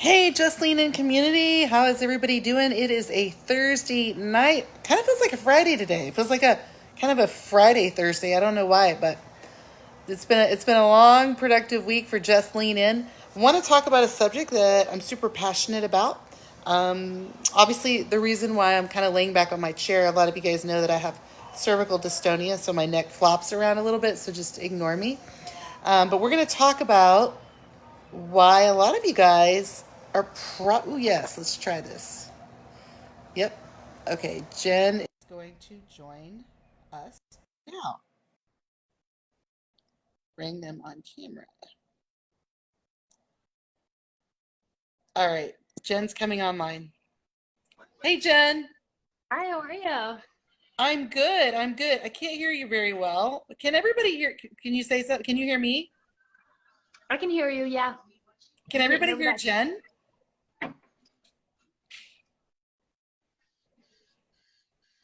Hey, Justine and community, how is everybody doing? It is a Thursday night. Kind of feels like a Friday today. It feels like a kind of a Friday Thursday. I don't know why, but it's been a long, productive week for Just Lean In. I want to talk about a subject that I'm super passionate about. Obviously, the reason why I'm kind of laying back on my chair, a lot of you guys know that I have cervical dystonia, so my neck flops around a little bit, so just ignore me. But we're going to talk about why a lot of you guys are Ooh, yes, let's try this. Yep. Okay, Jen is going to join us now. Bring them on camera. All right, Jen's coming online. Hey, Jen. Hi, how are you? I'm good. I'm good. I can't hear you very well. Can everybody hear? Can you say something? Can you hear me? I can hear you, yeah. Can You can't everybody hear me hear that. Jen?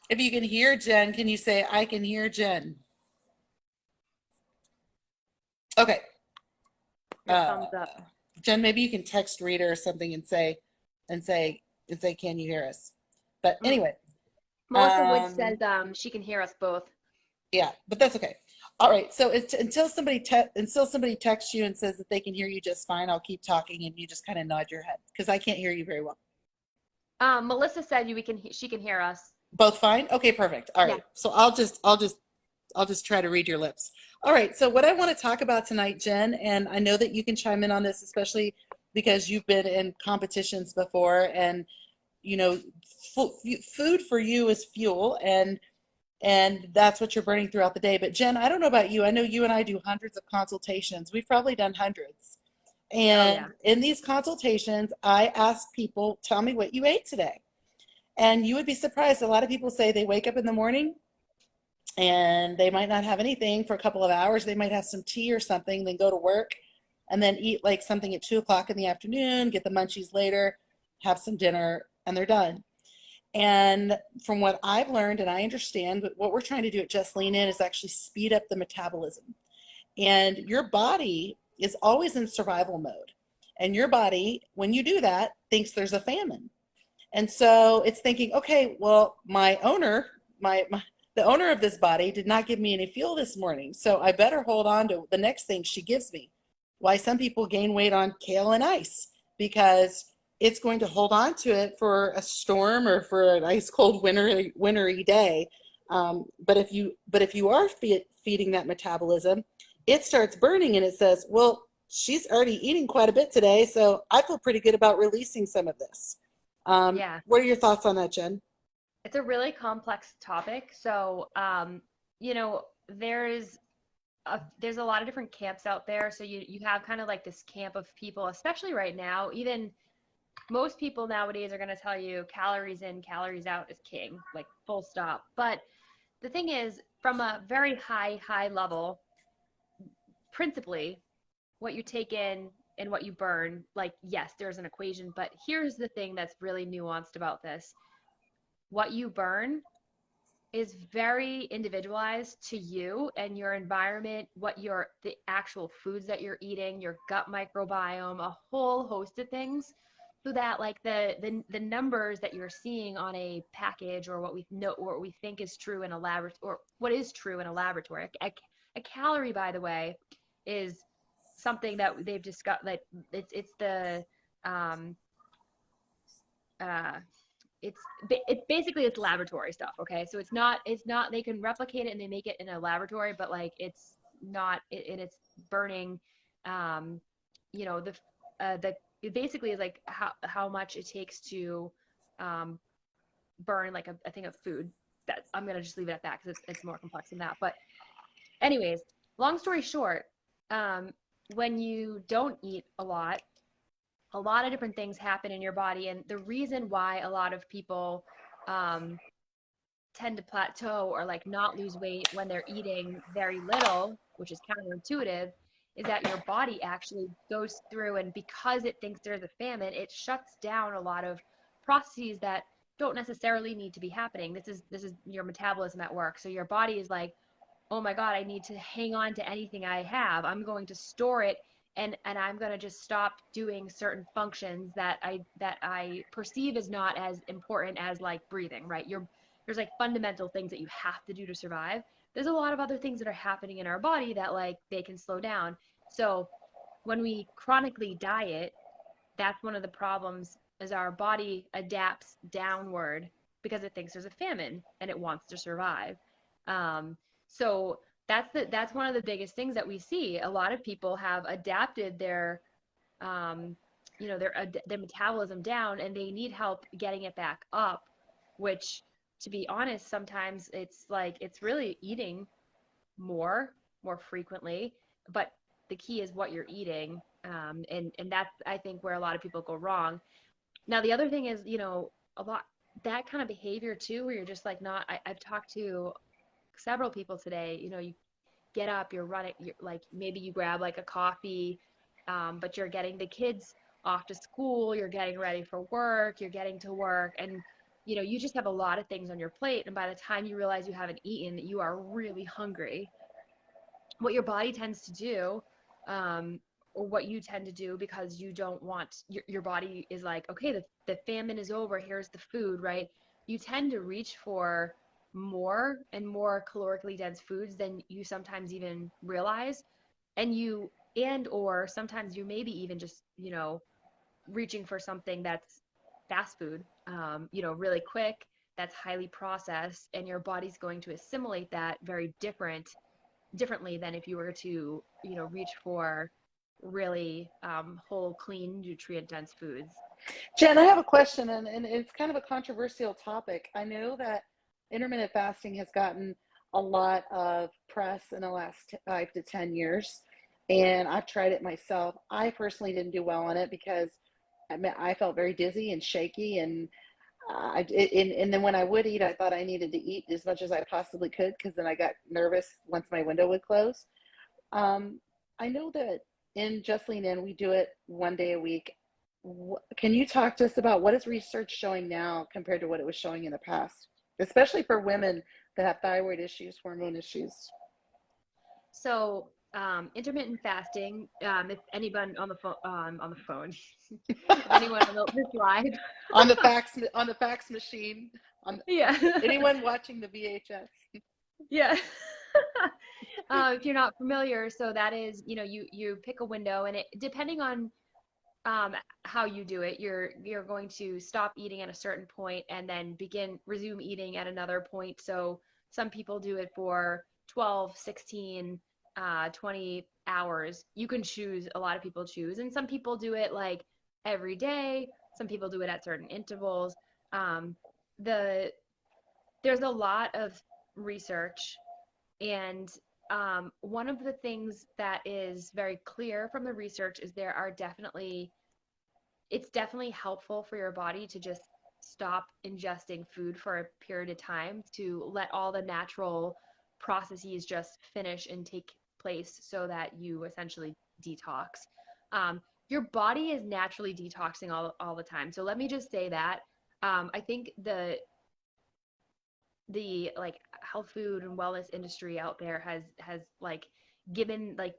If you can hear Jen, can you say, I can hear Jen? Okay. Your Uh, thumbs up. Jen, maybe you can text Rita or something and say, can you hear us? But Mm. anyway, Melissa Wood um, says she can hear us both. yeah, but that's okay. All right. So it's until somebody texts you and says that they can hear you just fine, I'll keep talking and you just kind of nod your head because I can't hear you very well. Melissa said she can hear us. Both fine? Okay, perfect. All Yeah. right. So I'll just try to read your lips. All right. So what I want to talk about tonight, Jen, and I know that you can chime in on this, especially because you've been in competitions before, and you know, food for you is fuel, and that's what you're burning throughout the day. But Jen, I don't know about you. I know you and I do hundreds of consultations. We've probably done hundreds. Oh And yeah. in these consultations, I ask people, tell me what you ate today. And you would be surprised. A lot of people say they wake up in the morning and they might not have anything for a couple of hours. They might have some tea or something, then go to work and then eat like something at 2 o'clock in the afternoon, get the munchies later, have some dinner, and they're done. And from what I've learned and I understand, what we're trying to do at Just Lean In is actually speed up the metabolism. And your body is always in survival mode. And your body, when you do that, thinks there's a famine. And so it's thinking, okay, well, the owner of this body did not give me any fuel this morning. So I better hold on to the next thing she gives me. Why some people gain weight on kale and ice because it's going to hold on to it for a storm or for an ice cold wintry day. But if you are feeding that metabolism, it starts burning and it says, well, she's already eating quite a bit today, so I feel pretty good about releasing some of this. Yeah. What are your thoughts on that, Jen? It's a really complex topic. So, you know, there's a lot of different camps out there. So you have kind of like this camp of people, especially right now, even most people nowadays are going to tell you calories in, calories out is king, like full stop. But the thing is, from a very high level, principally, what you take in and what you burn, like, yes, there's an equation, but here's the thing that's really nuanced about this. What you burn is very individualized to you and your environment, the actual foods that you're eating, your gut microbiome, a whole host of things. So that like the numbers that you're seeing on a package or what we know or what we think is true in a laboratory or what is true in a laboratory. A calorie, by the way, is something that they've discussed that it's the um uh it basically it's laboratory stuff. Okay, so it's not they can replicate it and they make it in a laboratory, but like it's not and it's burning um you know the it basically is like how much it takes to um burn like a thing of food. That I'm gonna just leave it at that because it's more complex than that. But anyways, long story short, um when you don't eat a lot of different things happen in your body. And the reason why a lot of people um, tend to plateau or like not lose weight when they're eating very little, which is counterintuitive, is that your body actually goes through and because it thinks there's a famine, it shuts down a lot of processes that don't necessarily need to be happening. This is your metabolism at work. So your body is like, oh my God, I need to hang on to anything I have. I'm going to store it and I'm going to just stop doing certain functions that I perceive as not as important as like breathing, right? There's like fundamental things that you have to do to survive. There's a lot of other things that are happening in our body that like they can slow down. So when we chronically diet, that's one of the problems is our body adapts downward because it thinks there's a famine and it wants to survive. Um, so that's one of the biggest things that we see. A lot of people have adapted their um, their metabolism down, and they need help getting it back up. Which, to be honest, sometimes it's like it's really eating more frequently, but the key is what you're eating, and that's I think where a lot of people go wrong. Now the other thing is, a lot that kind of behavior too, where you're just like not. I've talked to several people today. You get up, you're running, you're like maybe you grab like a coffee, but you're getting the kids off to school, you're getting ready for work, you're getting to work, and you just have a lot of things on your plate, and by the time you realize you haven't eaten, you are really hungry. What your body tends to do, um, or what you tend to do because you don't want your body is like, okay, the famine is over, here's the food, right? You tend to reach for more and more calorically dense foods than you sometimes even realize. And or sometimes you maybe even just, reaching for something that's fast food, really quick, that's highly processed, and your body's going to assimilate that very differently than if you were to, reach for really whole, clean, nutrient dense foods. Jen, I have a question, and it's kind of a controversial topic. I know that intermittent fasting has gotten a lot of press in the last 5 to 10 years, and I've tried it myself. I personally didn't do well on it because I felt very dizzy and shaky, and then when I would eat, I thought I needed to eat as much as I possibly could because then I got nervous once my window would close. Um, I know that in Just Lean In, we do it 1 day a week. Can you talk to us about what is research showing now compared to what it was showing in the past, especially for women that have thyroid issues, hormone issues? So intermittent fasting, if anyone on the phone, if anyone on this live, On the fax machine, on yeah, anyone watching the VHS. yeah. If you're not familiar, so that is, you pick a window, and it depending on um, how you do it, you're going to stop eating at a certain point and then resume eating at another point. So some people do it for 12, 16, 20 hours. You can choose, a lot of people choose, and some people do it like every day. Some people do it at certain intervals. Um, the There's a lot of research, and one of the things that is very clear from the research is it's definitely helpful for your body to just stop ingesting food for a period of time to let all the natural processes just finish and take place so that you essentially detox. Your body is naturally detoxing all the time. So let me just say that. I think the like health food and wellness industry out there has like given like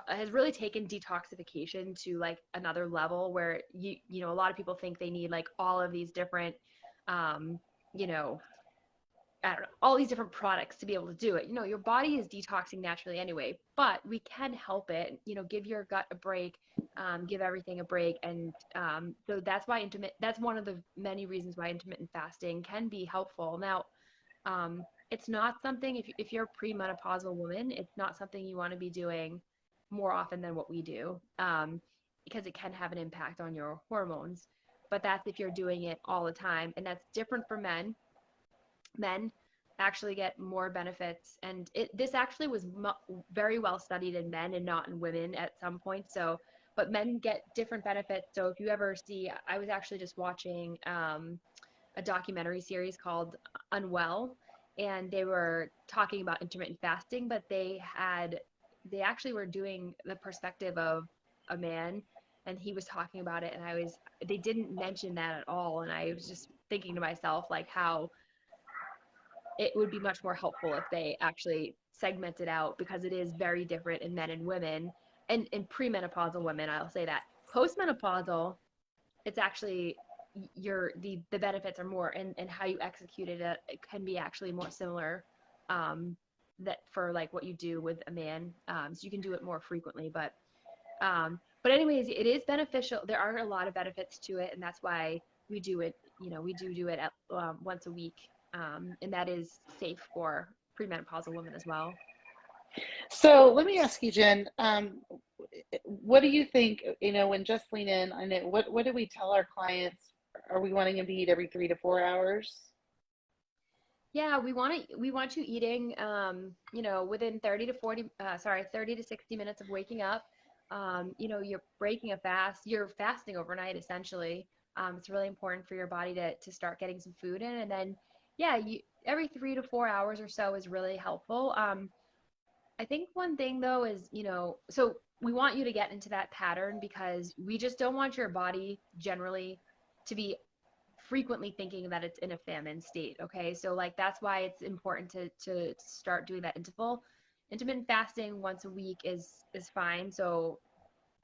has really taken detoxification to like another level where a lot of people think they need like all of these different um you know I don't know, all these different products to be able to do it. Your body is detoxing naturally anyway, but we can help it. Give your gut a break, give everything a break, and so that's one of the many reasons why intermittent fasting can be helpful. Now, it's not something, if you're a premenopausal woman, it's not something you want to be doing more often than what we do, because it can have an impact on your hormones. But that's if you're doing it all the time, and that's different for men. Men actually get more benefits, and this actually was very well studied in men and not in women at some point. So, but men get different benefits. So if you ever see, I was actually just watching a documentary series called Unwell, and they were talking about intermittent fasting, but they actually were doing the perspective of a man, and he was talking about it, and they didn't mention that at all, and I was just thinking to myself like how it would be much more helpful if they actually segmented out, because it is very different in men and women. and premenopausal women, I'll say that. Postmenopausal, it's actually the benefits are more, and how you execute it can be actually more similar, that for like what you do with a man. So you can do it more frequently, but anyways, it is beneficial. There are a lot of benefits to it, and that's why we do it. We do it at, once a week, and that is safe for premenopausal women as well. So let me ask you, Jen, what do you think, when just lean in, I know, what do we tell our clients? Are we wanting them to eat every 3 to 4 hours? Yeah, we want you eating, within 30 to 60 minutes of waking up. You're breaking a fast. You're fasting overnight, essentially. It's really important for your body to start getting some food in, and then, yeah, every 3 to 4 hours or so is really helpful. I think one thing though is, so we want you to get into that pattern because we just don't want your body generally to be frequently thinking that it's in a famine state. Okay. So like that's why it's important to start doing that intermittent fasting once a week is fine. So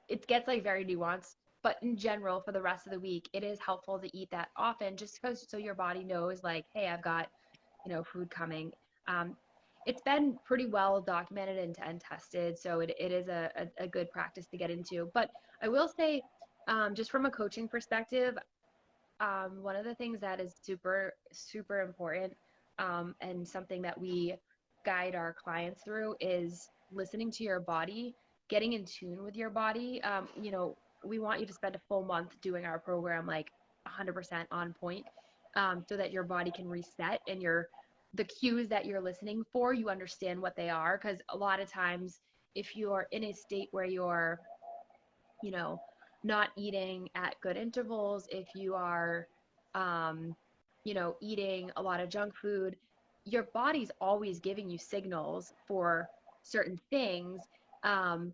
it gets like very nuanced. But in general, for the rest of the week, it is helpful to eat that often just because so your body knows like, hey, I've got, food coming. Um, it's been pretty well documented and tested, so it is a good practice to get into. But I will say, just from a coaching perspective, one of the things that is super, super important, and something that we guide our clients through is listening to your body, getting in tune with your body. We want you to spend a full month doing our program like 100% on point, so that your body can reset and the cues that you're listening for, you understand what they are. Because a lot of times, if you're in a state where you're, you know, not eating at good intervals, if you are, um, eating a lot of junk food, your body's always giving you signals for certain things.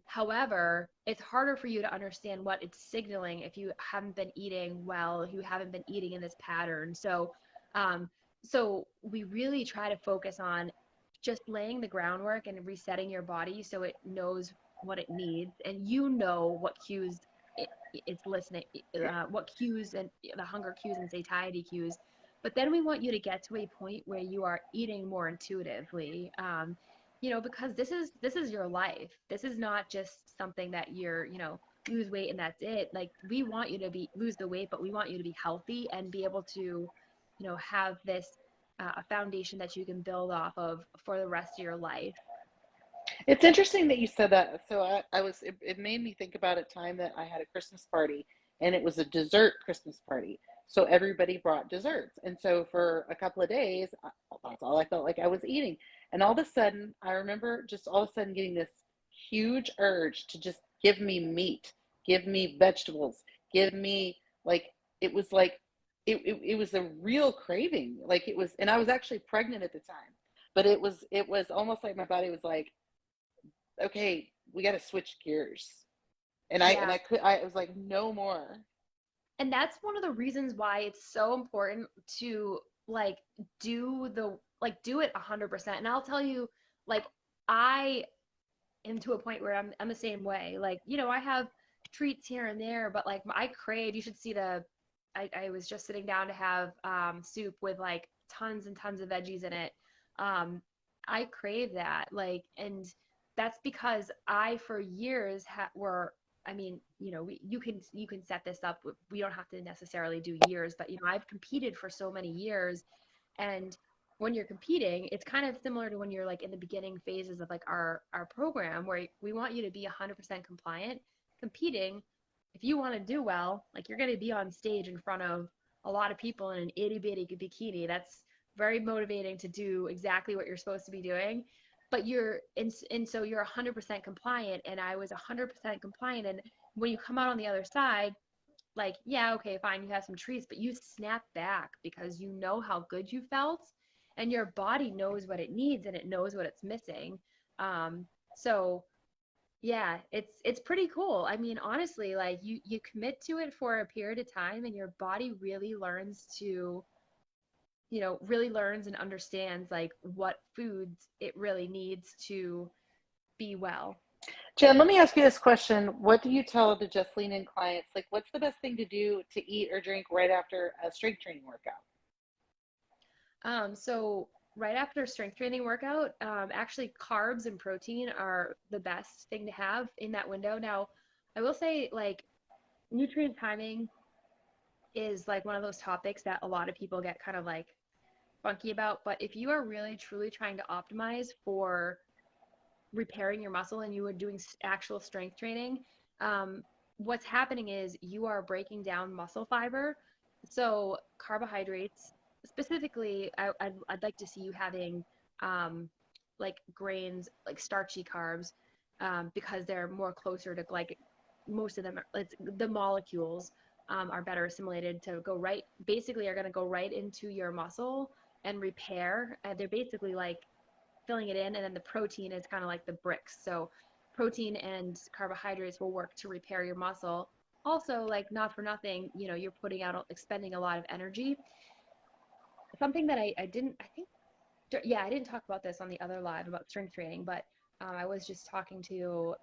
However, it's harder for you to understand what it's signaling if you haven't been eating well, if you haven't been eating in this pattern. Um, so we really try to focus on just laying the groundwork and resetting your body so it knows what it needs, and what cues it, it's listening, what cues and the hunger cues and satiety cues. But then we want you to get to a point where you are eating more intuitively, because this is your life. This is not just something that you're, lose weight and that's it. Like we want you to be lose the weight, but we want you to be healthy and be able to, have this, a foundation that you can build off of for the rest of your life. It's interesting that you said that. So it made me think about a time that I had a Christmas party, and it was a dessert Christmas party. So everybody brought desserts. And so for a couple of days, that's all I felt like I was eating. And all of a sudden, I remember just all of a sudden getting this huge urge to just give me meat, give me vegetables, give me like, it was like, it was a real craving. Like it was, and I was actually pregnant at the time, but it was almost like my body was like, okay, we got to switch gears. And Yeah. I was like, no more. And that's one of the reasons why it's so important to like do it 100%. And I'll tell you, like, I am to a point where I'm the same way. Like, I have treats here and there, but like I crave, you should see I was just sitting down to have soup with like tons and tons of veggies in it. Um, I crave that. Like, and that's because I for years were, I mean, you can set this up. We don't have to necessarily do years, but I've competed for so many years, and when you're competing, it's kind of similar to when you're like in the beginning phases of like our program where we want you to be 100% compliant. Competing, if you want to do well, like you're going to be on stage in front of a lot of people in an itty bitty bikini. That's very motivating to do exactly what you're supposed to be doing. But so you're 100% compliant, and I was 100% compliant. And when you come out on the other side, like, yeah, okay, fine, you have some treats, but you snap back because you know how good you felt, and your body knows what it needs and it knows what it's missing. So yeah, it's pretty cool. I mean, honestly, like you commit to it for a period of time, and your body really learns and understands like what foods it really needs to be well. Jen, let me ask you this question. What do you tell the Just Lean In clients? Like, what's the best thing to do to eat or drink right after a strength training workout? So right after strength training workout, actually carbs and protein are the best thing to have in that window. Now, I will say like nutrient timing is like one of those topics that a lot of people get kind of like funky about. But if you are really truly trying to optimize for repairing your muscle and you are doing actual strength training, um, what's happening is you are breaking down muscle fiber. So carbohydrates, specifically, I'd like to see you having like grains, like starchy carbs, because they're more closer to like most of them. It's the molecules are better assimilated to go right. Basically, are going to go right into your muscle and repair. They're basically like filling it in, and then the protein is kind of like the bricks. So protein and carbohydrates will work to repair your muscle. Also, like not for nothing, you're putting out expending a lot of energy. Something that I didn't, I think, yeah, I didn't talk about this on the other live about strength training, but I was just talking to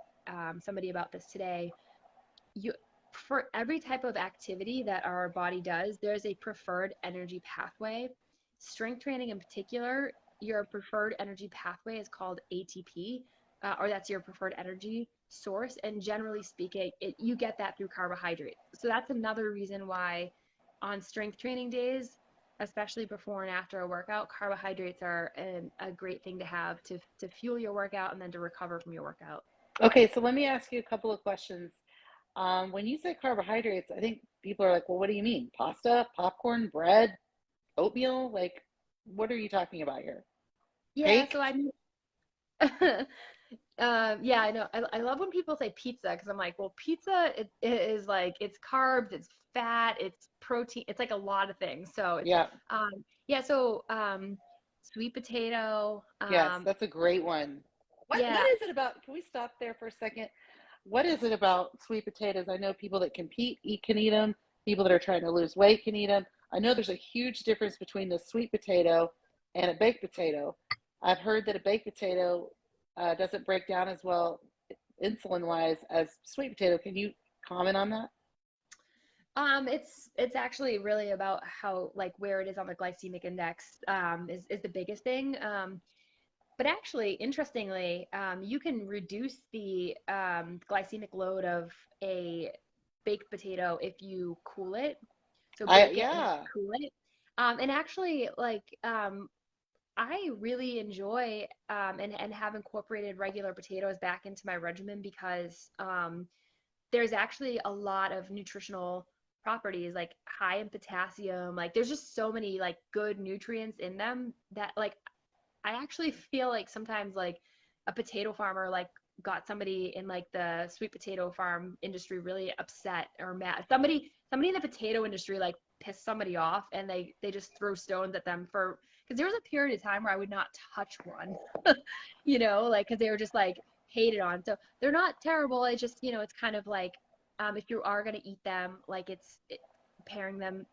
somebody about this today. You For every type of activity that our body does, there's a preferred energy pathway. Strength training in particular, your preferred energy pathway is called ATP, or that's your preferred energy source. And generally speaking, you get that through carbohydrates. So that's another reason why on strength training days, especially before and after a workout, carbohydrates are a great thing to have to fuel your workout and then to recover from your workout. Okay, so let me ask you a couple of questions. When you say carbohydrates, I think people are like, well, what do you mean? Pasta, popcorn, bread, oatmeal? Like, what are you talking about here? Yeah, Cake? so I mean, yeah, I know. I love when people say pizza because I'm like, well, pizza it is like it's carbs, it's fat, it's protein, it's like a lot of things. So it's Yeah, yeah, so sweet potato, yes, that's a great one. What yeah. is it about? Can we stop there for a second? What is it about sweet potatoes? I know people that compete can eat them. People that are trying to lose weight can eat them. I know there's a huge difference between the sweet potato and a baked potato. I've heard that a baked potato doesn't break down as well insulin wise as sweet potato. Can you comment on that? It's actually really about how like where it is on the glycemic index is the biggest thing. But actually, interestingly, you can reduce the glycemic load of a baked potato if you cool it. So bake it and then Yeah. cool it. And actually, like, I really enjoy and have incorporated regular potatoes back into my regimen because there's actually a lot of nutritional properties like high in potassium. Like, there's just so many like good nutrients in them that like I actually feel like sometimes like a potato farmer like got somebody in like the sweet potato farm industry really upset or mad. Somebody in the potato industry like pissed somebody off and they just throw stones at them for because there was a period of time where I would not touch one, like because they were just like hated on. So they're not terrible. It's just it's kind of like if you are gonna eat them, like pairing them,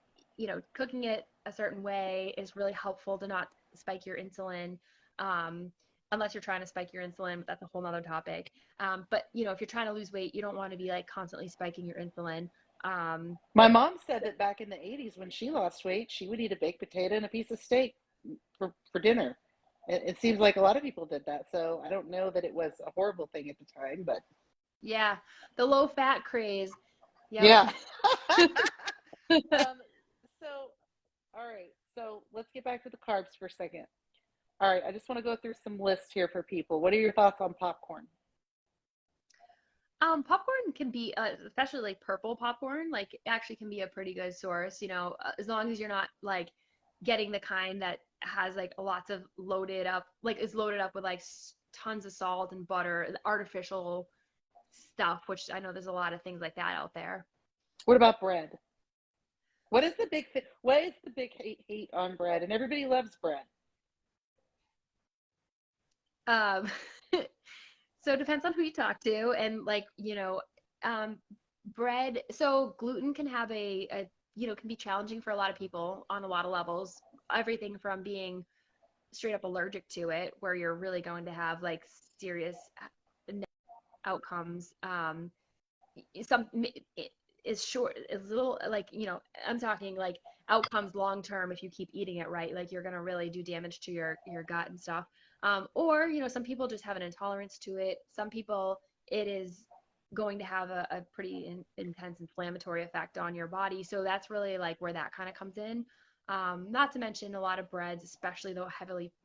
cooking it a certain way is really helpful to not spike your insulin, um, unless you're trying to spike your insulin, but that's a whole nother topic. But if you're trying to lose weight, you don't want to be like constantly spiking your insulin. My mom said that back in the 80s when she lost weight, she would eat a baked potato and a piece of steak for dinner. It seems like a lot of people did that. So I don't know that it was a horrible thing at the time, but Yeah, the low fat craze. Yep. yeah. um, so, all right. So let's get back to the carbs for a second. All right. I just want to go through some lists here for people. What are your thoughts on popcorn? Popcorn can be, especially like purple popcorn, like actually can be a pretty good source, as long as you're not like getting the kind that has like lots of loaded up, like is loaded up with like tons of salt and butter, and artificial stuff, which I know there's a lot of things like that out there. What about bread? What is the big hate on bread? And everybody loves bread. Um, so it depends on who you talk to, and like, um, bread. So gluten can have can be challenging for a lot of people on a lot of levels. Everything from being straight up allergic to it, where you're really going to have like serious outcomes. Some it is short, is little, like, I'm talking like outcomes long term if you keep eating it right. Like you're gonna really do damage to your gut and stuff. Or some people just have an intolerance to it. Some people it is going to have a pretty intense inflammatory effect on your body. So that's really like where that kind of comes in. Not to mention a lot of breads, especially the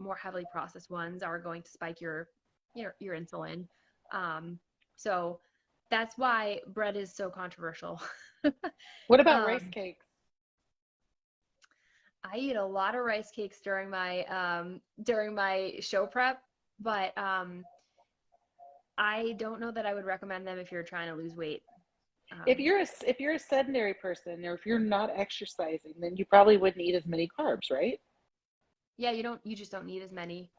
more heavily processed ones, are going to spike your insulin. So that's why bread is so controversial. What about rice um, cakes? I eat a lot of rice cakes during my show prep, but I don't know that I would recommend them if you're trying to lose weight. If Um, you're a sedentary person, or if you're not exercising, then you probably wouldn't eat as many carbs, right? yeah, you just don't need as many.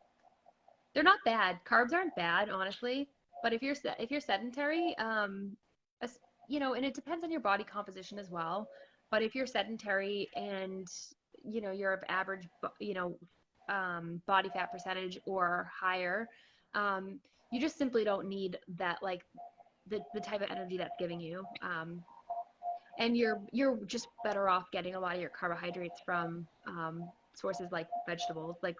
They're not bad. Carbs aren't bad, honestly. But if you're sedentary, as, and it depends on your body composition as well. But if you're sedentary and you're of average, body fat percentage or higher, um, you just simply don't need that, like the type of energy that's giving you. And you're just better off getting a lot of your carbohydrates from sources like vegetables, like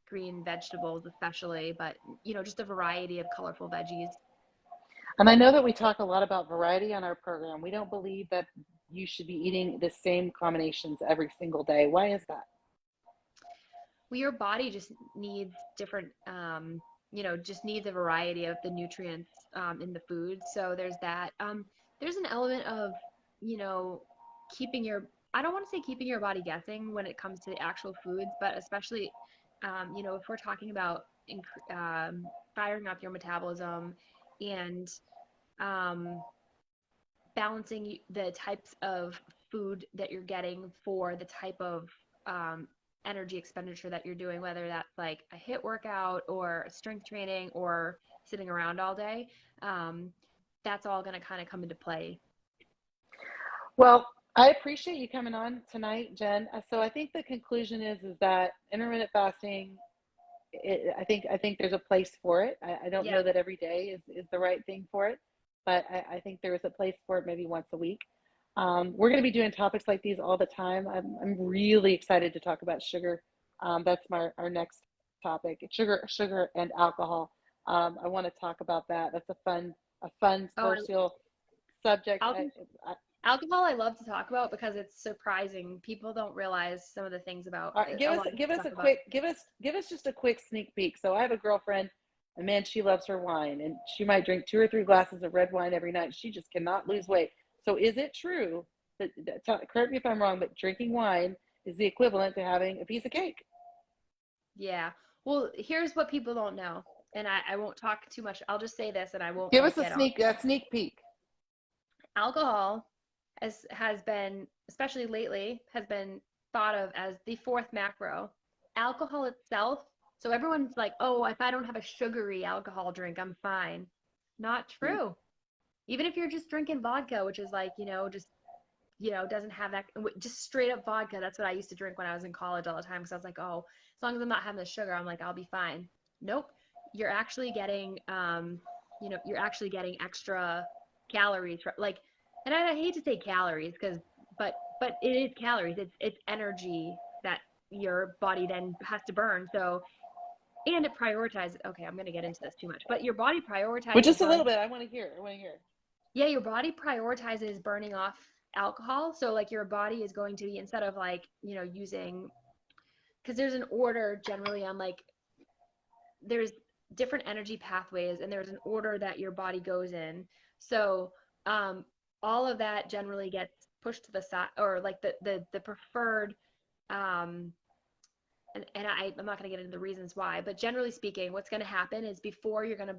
green vegetables especially, but just a variety of colorful veggies. And I know that we talk a lot about variety on our program. We don't believe that you should be eating the same combinations every single day. Why is that? Well, your body just needs different, just needs a variety of the nutrients in the food. So there's that. There's an element of, you know, keeping your, I don't want to say keeping your body guessing when it comes to the actual foods, but especially, if we're talking about firing up your metabolism and um, balancing the types of food that you're getting for the type of um, energy expenditure that you're doing, whether that's like a HIIT workout or strength training or sitting around all day. Um, that's all going to kind of come into play. Well, I appreciate you coming on tonight, Jen. So I think the conclusion is that intermittent fasting, I think there's a place for it. I don't Yeah. know that every day is the right thing for it, but I think there is a place for it maybe once a week. We're going to be doing topics like these all the time. I'm really excited to talk about sugar. That's our next topic: sugar and alcohol. I want to talk about that. That's a fun Oh, social subject. alcohol. Alcohol, I love to talk about because it's surprising. People don't realize some of the things about All right, give a us lot of give us stuff a about. quick give us just a quick sneak peek. So I have a girlfriend, and man, she loves her wine, and she might drink 2 or 3 glasses of red wine every night. She just cannot lose weight. So is it true correct me if I'm wrong, but drinking wine is the equivalent to having a piece of cake? Yeah. Well, here's what people don't know, and I won't talk too much. I'll just say this, and I won't Give like us get on. a sneak peek. Alcohol has been, especially lately, has been thought of as the fourth macro. Alcohol itself, so everyone's like, oh, if I don't have a sugary alcohol drink, I'm fine. Not true. Even if you're just drinking vodka, which is like, just, doesn't have that, just straight up vodka. That's what I used to drink when I was in college all the time because I was like, oh, as long as I'm not having the sugar, I'm like, I'll be fine. Nope. You're actually getting, extra calories, like, and I hate to say calories because, but it is calories. It's energy that your body then has to burn. So, and it prioritizes. Okay, I'm gonna get into this too much, but your body But prioritizes just a little burning. bit. I want to hear. I want to hear. Yeah, your body prioritizes burning off alcohol. So like your body is going to be, instead of like, using, because there's an order generally on like, there's different energy pathways and there's an order that your body goes in. So um, all of that generally gets pushed to the side, or like the preferred, um, I'm not going to get into the reasons why, but generally speaking, what's going to happen is before you're going to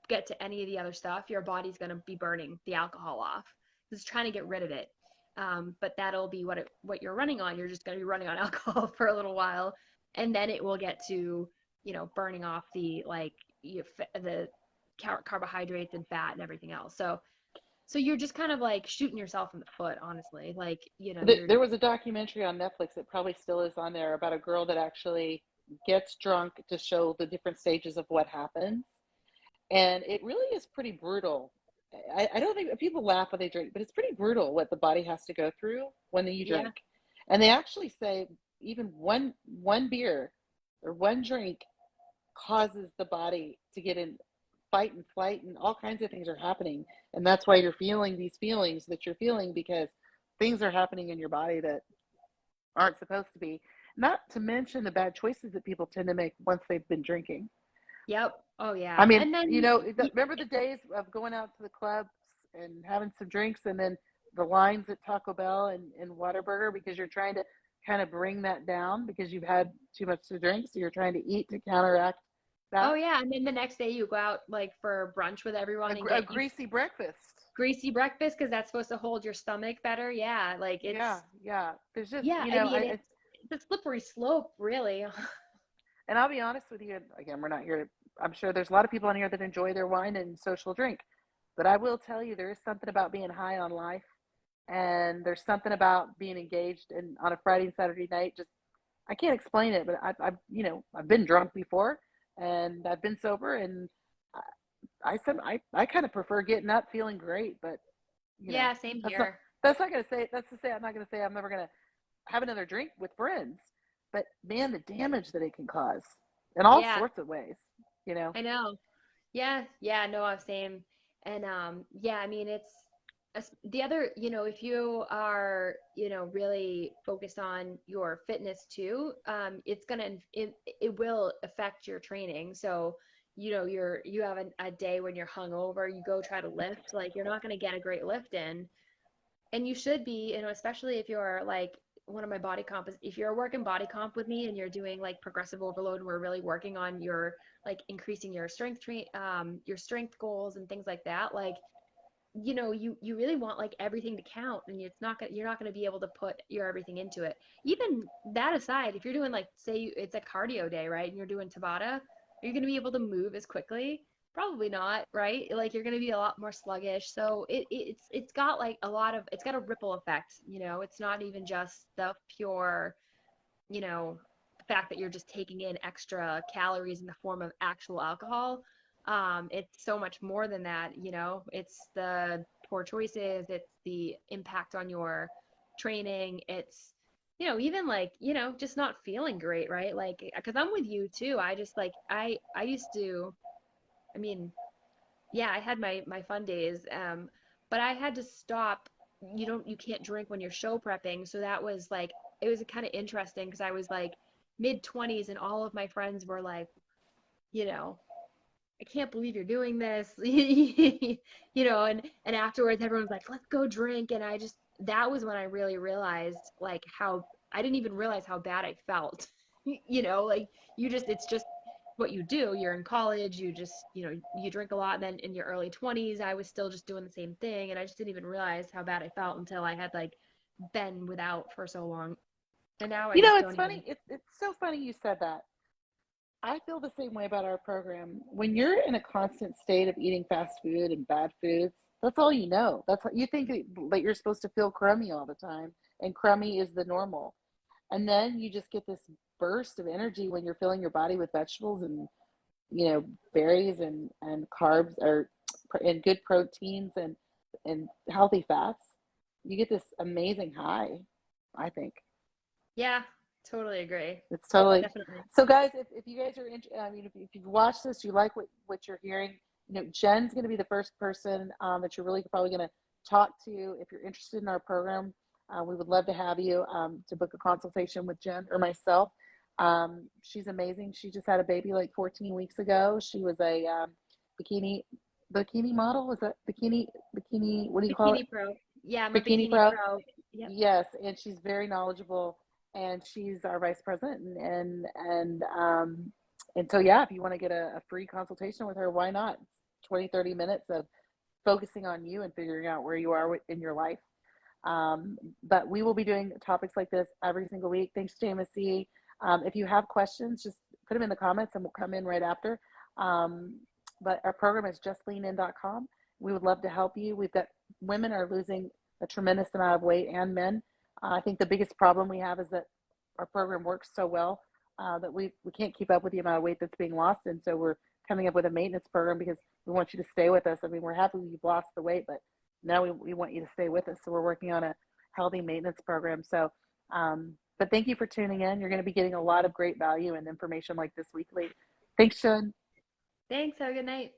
get to any of the other stuff, your body's going to be burning the alcohol off. It's trying to get rid of it. But that'll be what you're running on. You're just going to be running on alcohol for a little while, and then it will get to, burning off the like the carbohydrates and fat and everything else. So you're just kind of like shooting yourself in the foot, honestly. Like, you're There was a documentary on Netflix. It probably still is on there, about a girl that actually gets drunk to show the different stages of what happens. And it really is pretty brutal. I don't think people laugh when they drink, but it's pretty brutal what the body has to go through when you Yeah. drink. And they actually say even one beer or one drink causes the body to get in fight and flight, and all kinds of things are happening. And that's why you're feeling these feelings that you're feeling, because things are happening in your body that aren't supposed to be. Not to mention the bad choices that people tend to make once they've been drinking. Yep. Oh I yeah. mean, And you then know, remember the days of going out to the clubs and having some drinks, and then the lines at Taco Bell and Whataburger, because you're trying to kind of bring that down because you've had too much to drink. So you're trying to eat to counteract oh that. yeah, and then the next day you go out like for brunch with everyone and A get you greasy breakfast. greasy breakfast because that's supposed to hold your stomach better. Yeah, like Yeah, it's yeah. There's just, yeah, you I know, mean it's a slippery slope, really. and I'll be honest with you. Again, we're not here to, I'm sure there's a lot of people on here that enjoy their wine and social drink, but I will tell you there is something about being high on life, and there's something about being engaged and on a Friday and Saturday night. Just I can't explain it, but I've you know I've been drunk before, and I've been sober, and I kind of prefer getting up feeling great, but you know Yeah, same that's not here. that's not gonna say that's to say I'm not gonna say I'm never gonna have another drink with friends, but man, the damage that it can cause in all Yeah, sorts of ways, you know. I know. Yeah, yeah, no, I'm same. And yeah, I mean the other, if you are, really focused on your fitness too, it will affect your training. So, you have a day when you're hungover, you go try to lift, like you're not going to get a great lift in. And you should be, especially if you're like one of my body comp is if you're working body comp with me and you're doing like progressive overload and we're really working on your like increasing your your strength goals and things like that, like you really want like everything to count, and you're not gonna be able to put your everything into it. Even that aside, if you're doing like say it's a cardio day, right, and you're doing Tabata, are you gonna be able to move as quickly? Probably not, right? Like you're gonna be a lot more sluggish. So it's got like it's got a ripple effect. It's not even just the pure, you know, fact that you're just taking in extra calories in the form of actual alcohol. It's so much more than that. It's the poor choices, it's the impact on your training, it's, even like, just not feeling great, right? Like, because I'm with you too. I just like, I used to, I mean, yeah, I had my fun days, but I had to stop. You can't drink when you're show prepping, so that was like it was kind of interesting because I was like mid 20s and all of my friends were like, you know, I can't believe you're doing this, and afterwards everyone's like, let's go drink, and that was when I really realized like how I didn't even realize how bad I felt, like it's just what you do. You're in college, you just, you drink a lot, and then in your early 20s, I was still just doing the same thing, and I just didn't even realize how bad I felt until I had like been without for so long, and now I You know, just it's don't even. funny. It's so funny you said that. I feel the same way about our program. When you're in a constant state of eating fast food and bad foods, that's all you know. That's what you think, that you're supposed to feel crummy all the time, and crummy is the normal. And then you just get this burst of energy when you're filling your body with vegetables and berries and carbs or and good proteins and healthy fats. You get this amazing high, I think. Yeah, totally agree. It's totally. Definitely. So, guys, if you guys are, I mean, if you've watched this, you like what you're hearing, Jen's going to be the first person that you're really probably going to talk to. If you're interested in our program, we would love to have you to book a consultation with Jen or myself. She's amazing. She just had a baby like 14 weeks ago. She was a bikini bikini model. Is that bikini? What do you call it? Bikini Pro. Yeah, I'm a Bikini Bikini Pro. Pro. Yep. Yes, and she's very knowledgeable, and she's our vice president, and so yeah, if you want to get a free consultation with her, why not? It's 20-30 minutes of focusing on you and figuring out where you are in your life. But we will be doing topics like this every single week. Thanks, Jamesy. If you have questions, just put them in the comments and we'll come in right after. Um, but our program is justleanin.com. We would love to help you. We've got women are losing a tremendous amount of weight, and men. I think the biggest problem we have is that our program works so well that we can't keep up with the amount of weight that's being lost, and so we're coming up with a maintenance program because we want you to stay with us. I mean, we're happy you've lost the weight, but now we want you to stay with us. So we're working on a healthy maintenance program. So, but thank you for tuning in. You're going to be getting a lot of great value and information like this weekly. Thanks, Sean. Thanks. Have a good night.